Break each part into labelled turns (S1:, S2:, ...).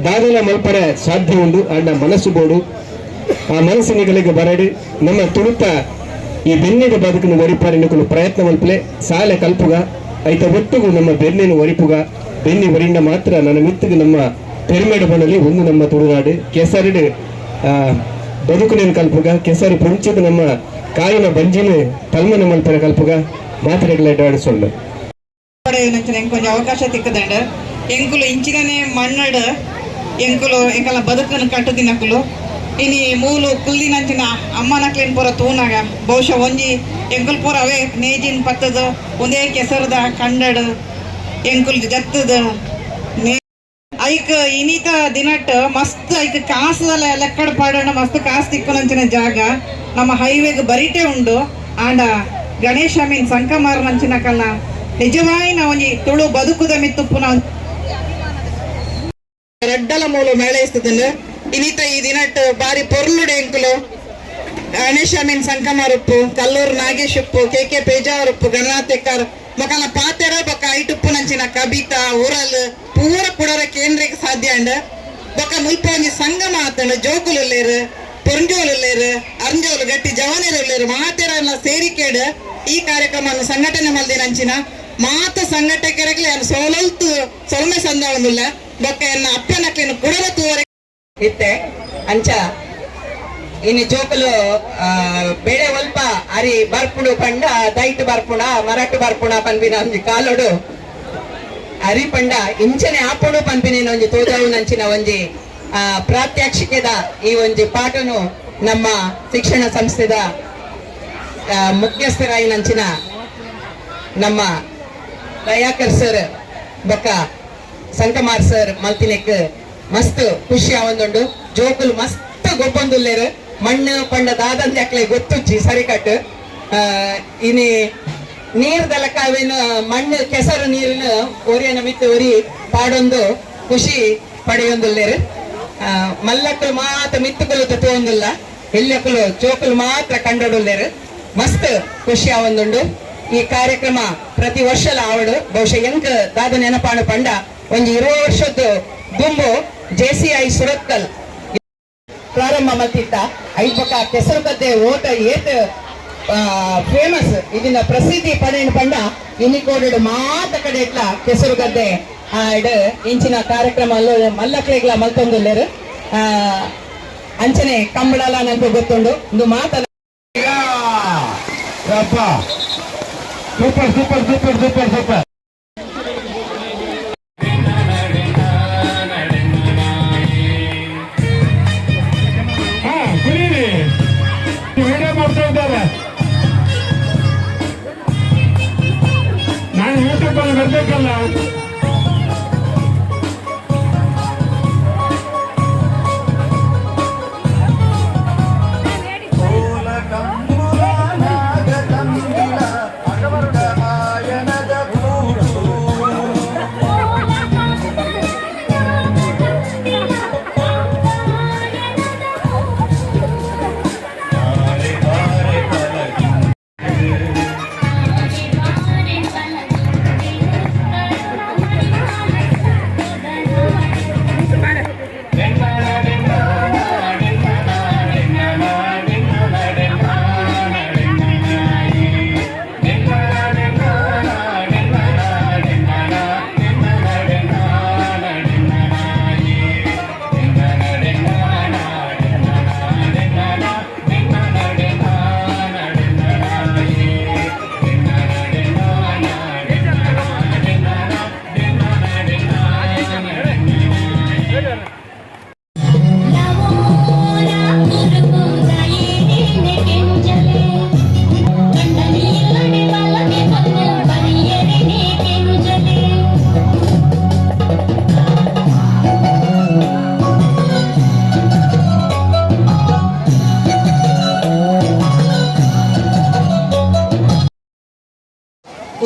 S1: ದಾದನ ಮಲ್ಪರೆ ಸಾಧ್ಯ ಉಂಡು ಅಂಡ ಮನಸ್ಸು ಬೋಡು ಆ ಮನಸ್ಸಿನಿಗಳಿಗೆ ಬರಡಿ ನಮ್ಮ ತುಳುತ ಈ ಬೆನ್ನಿನ ಬದುಕನ್ನು ಒರಿಪಾರಿನ ಪ್ರಯತ್ನ ಮಲ್ಪಲೆ ಸಾಲೆ ಕಲ್ಪುಗ ಐತ ಒಟ್ಟುಗು ನಮ್ಮ ಬೆನ್ನಿನ ಒರಿಪುಗ ಬೆನ್ನಿ ಒರಿಂದ ಮಾತ್ರ ನನ್ನ ಮಿತ್ತಿಗೆ ನಮ್ಮ ಪೆರ್ಮೇಡು ಬಣಲಿ ಒಂದು ನಮ್ಮ ತುಳುನಾಡು ಕೆಸರಿಡು ಬದುಕುನೇನು ಕಲ್ಪುಗ ಕೆಸರು ಪುಂಚಿದ ನಮ್ಮ ಕಾಯಿನ ಬಂಜಿನ ತಲ್ಮನ ಮಲ್ಪರೆ ಕಲ್ಪುಗ ಮಾತ್ರೆಗಳ ಅಡ್ಡಾಡಿಸೊಂಡು
S2: ಕೊಂಚ ಅವಕಾಶ ತಿಕ್ಕದಂಡ ಎಂಕುಲು ಇಂಚಿನೇ ಮಣ್ಣಡು ಎಂಕುಲು ಎಂಕಲ ಬದುಕನ್ನು ಕಟ್ಟುದಿನಕುಲು ಇನಿ ಮೂಲು ಕುಲ್ದಿನಂಚಿನ ಅಮ್ಮನಕ್ಲೇನು ಪೂರ ತೂನಾಗ ಬಹುಶಃ ಒಂಜಿ ಎಂಕುಲ್ ಪೂರ ಅವೇ ನೇಜಿನ ಪತ್ತದು ಒಂದೇ ಕೆಸರದ ಕಂಡಡು ಎಂಕುಲ್ ಜತ್ತದ ಐಕ್ ಇನಿತ ದಿನಟ್ ಮಸ್ತ್ ಐಕ್ ಕಾಸದಲ್ಲ ಲೆಕ್ಕಡ ಪಾಡೋಣ ಮಸ್ತ್ ಕಾಸು ತಿಕ್ಕುನಂಚಿನ ಜಾಗ ನಮ್ಮ ಹೈವೇಗೆ ಬರಿಟೆ ಉಂಡು ಆಂಡ ಗಣೇಶ ಮೀನ್ ಸಂಕಮಾರ ನಂಚಿನ ಕಲ್ಲ ನಿಜವಾಯಿನ ಒಂಜಿ ತುಳು ಬದುಕುದ ಮಿತ್ತುಪ್ಪುನ ರಡ್ಡಲ ಮೂಲು ಮೇಳೈಸ್ತದನ್ನು ಇನಿತ ಈ ದಿನಟ್ ಬಾರಿ ಪೊರ್ಲುಡೆ ಎಂಕುಲು ಗಣೇಶ ಮೀನ್ ಸಂಕಮಾರುಪ್ಪು ಕಲ್ಲೂರು ನಾಗೇಶ್ ಉಪ್ಪು ಕೆ ಪೇಜಾವರುಪ್ಪು ಗಣನಾಥೆಕ್ಕಾರ ಮಕ್ಕಳ ಪಾತೆರ ಬೊಕ್ಕ ಐಟುಪ್ಪು ನಂಚಿನ ಕಬಿತಾ ಉರಲ್ ಪೂರ ಪುಡರ ಕೇಂದ್ರಕ್ಕೆ ಸಾಧ್ಯ ಅಂಡ ಬೊಕ್ಕ ಮುಲ್ಪ ಒಂಜಿ ಸಂಗಮ ಆತಂಡು ಜೋಕುಲುಲ್ಲೇರು ಪೊಂಜೋಲುಲ್ಲೇರು ಅರ್ಂಜೋಲು ಗಟ್ಟಿ ಜವನೇರುಲ್ಲೇರು ಮಾತೆರ ಸೇರಿಕೇಡು ಈ ಕಾರ್ಯಕ್ರಮವನ್ನು ಸಂಘಟನೆ ಮಲ್ದೆ ನಂಚಿನ ಮಾತ ಸಂಘಟಕರಿಗೆ ಸೋಲಲ್ತು ಸೊಲ್ಮೆ ಸಂದಾವೊಂದುಲ್ಲ ಬೊಕ್ಕ ಎನ್ನ ಅಪ್ಪನಕ್ಲೇನು ಕುಡಲ ತೂವರೆ ಇತ್ತೆ ಅಂಚ ಇನ್ನು ಜೋಕುಲು ಬೆಳೆ ಒಲ್ಪ ಅರಿ ಬರ್ಪುಡು ಪಂಡ ದೈಟ್ ಬರ್ಪುಣ ಮರಾಠ ಬರ್ಪುಣ ಪನ್ಪಿನ ಒಂಜಿ ಕಾಲೋಡು ಅರಿ ಪಂಡ ಇಂಚನೆ ಆಪುಡು ಪನ್ಪಿನ ಒಂಜಿ ತೋಜಾವು ನಂಚಿನ ಒಂಜಿ ಪ್ರಾತ್ಯಕ್ಷಿಕೆದ ಈ ಒಂಜಿ ಪಾಠನು ನಮ್ಮ ಶಿಕ್ಷಣ ಸಂಸ್ಥೆದ ಮುಖ್ಯಸ್ಥರಾಯಿ ನಂಚಿನ ನಮ್ಮ ದಯಾಕರ್ ಸರ್ ಬೊಕ್ಕ ಸಂಕಮಾರ್ ಸರ್ ಮಲ್ತಿನೆಕ್ ಮಸ್ತ್ ಖುಷಿ ಆವೊಂದುಂಡು ಜೋಕುಲು ಮಸ್ತ್ ಗೊಬ್ಬೊಂದುಲ್ಲೇರು ಮಣ್ಣು ಪಂಡ ದಾದಂತೆ ಅಕ್ಲೆ ಗೊತ್ತುಚ್ಚಿ ಸರಿಕಟ್ಟು ಇನಿ ನೀರ್ ದಲಕಾವೇನು ಮಣ್ಣು ಕೆಸರು ನೀರಿನ ಒರಿಯನ ಮಿತ್ತು ಒರಿ ಪಾಡೊಂದು ಖುಷಿ ಪಡೆಯೊಂದುಲ್ಲೇರು ಮಲ್ಲಕ್ಕಲು ಮಾತ್ರ ಮಿತ್ತುಕಲು ತತ್ತುವಂದಿಲ್ಲ ಎಲ್ಲಕ್ಕಲು ಚೋಕಲು ಮಾತ್ರ ಕಂಡೊಡುಲ್ಲೇರು ಮಸ್ತ್ ಖುಷಿ ಆವೊಂದುಂಡು ಈ ಕಾರ್ಯಕ್ರಮ ಪ್ರತಿ ವರ್ಷಲ ಆವಡು ಬಹುಶಃ ಎಂಕ್ ದಾದ ನೆನಪಾಡು ಪಂಡ ಒಂಜಿ 20 ವರ್ಷದ್ದು ದುಂಬು JCI ಸುರತ್ಕಲ್ ಪ್ರಾರಂಭ ಮಲ್ತಿತ್ತ ಐಬಕ ಕೆಸರು ಗದ್ದೆ ಓಟ ಏತ್ ಫೇಮಸ್ ಇದನ್ನ ಪ್ರಸಿದ್ಧಿ ಪಡೆಯನ್ನು ಪಂಡ ಇನ್ನಿಕೋಡು ಮಾತ ಕಡೆ ಇಟ್ಲ ಕೆಸರು ಗದ್ದೆ ಇಂಚಿನ ಕಾರ್ಯಕ್ರಮ ಮಲ್ಲಕ್ಳೆಗ್ಲ ಮಲ್ತೊಂದುಲ್ಲೇರು ಅಂಚನೆ ಕಂಬಳಲ ನಂಗೆ ಗೊತ್ತುಂಡು ಒಂದು ಮಾತ
S3: super super super super super video ಮಾಡ್ತಾ ಇದ್ದಾರೆ. ನಾನು ಯೂಟ್ಯೂಬ್ ಅಲ್ಲಿ ಬರ್ಬೇಕಲ್ಲ.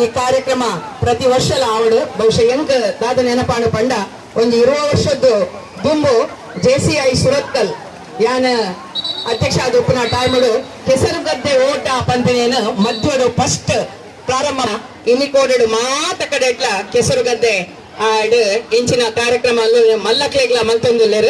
S2: ಈ ಕಾರ್ಯಕ್ರಮ ಪ್ರತಿ ವರ್ಷಲ ಆವಡು ಬಹುಶಃ ಎಂಕ್ ದಾದ ನೆನಪಾಡು ಪಂಡ ಒಂದು 20 ವರ್ಷದ್ದು ದುಂಬು JCI ಸುರತ್ಕಲ್ ಯಾನ ಅಧ್ಯಕ್ಷ ಆದ ಉಪ್ಪುನ ಟೈಮಡು ಕೆಸರು ಗದ್ದೆ ಓಟ ಪಂಪಿನೇನು ಮಧ್ವಡು ಫಸ್ಟ್ ಪ್ರಾರಂಭ ಇನ್ನಿಕೋಡು ಮಾತ ಕಡೆ ಇಟ್ಲ ಕೆಸರು ಗದ್ದೆ ಇಂಚಿನ ಕಾರ್ಯಕ್ರಮ ಮಲ್ಲಕ್ಲೆಗ್ಲ ಮಲ್ತೊಂದುಲ್ಲೆರ್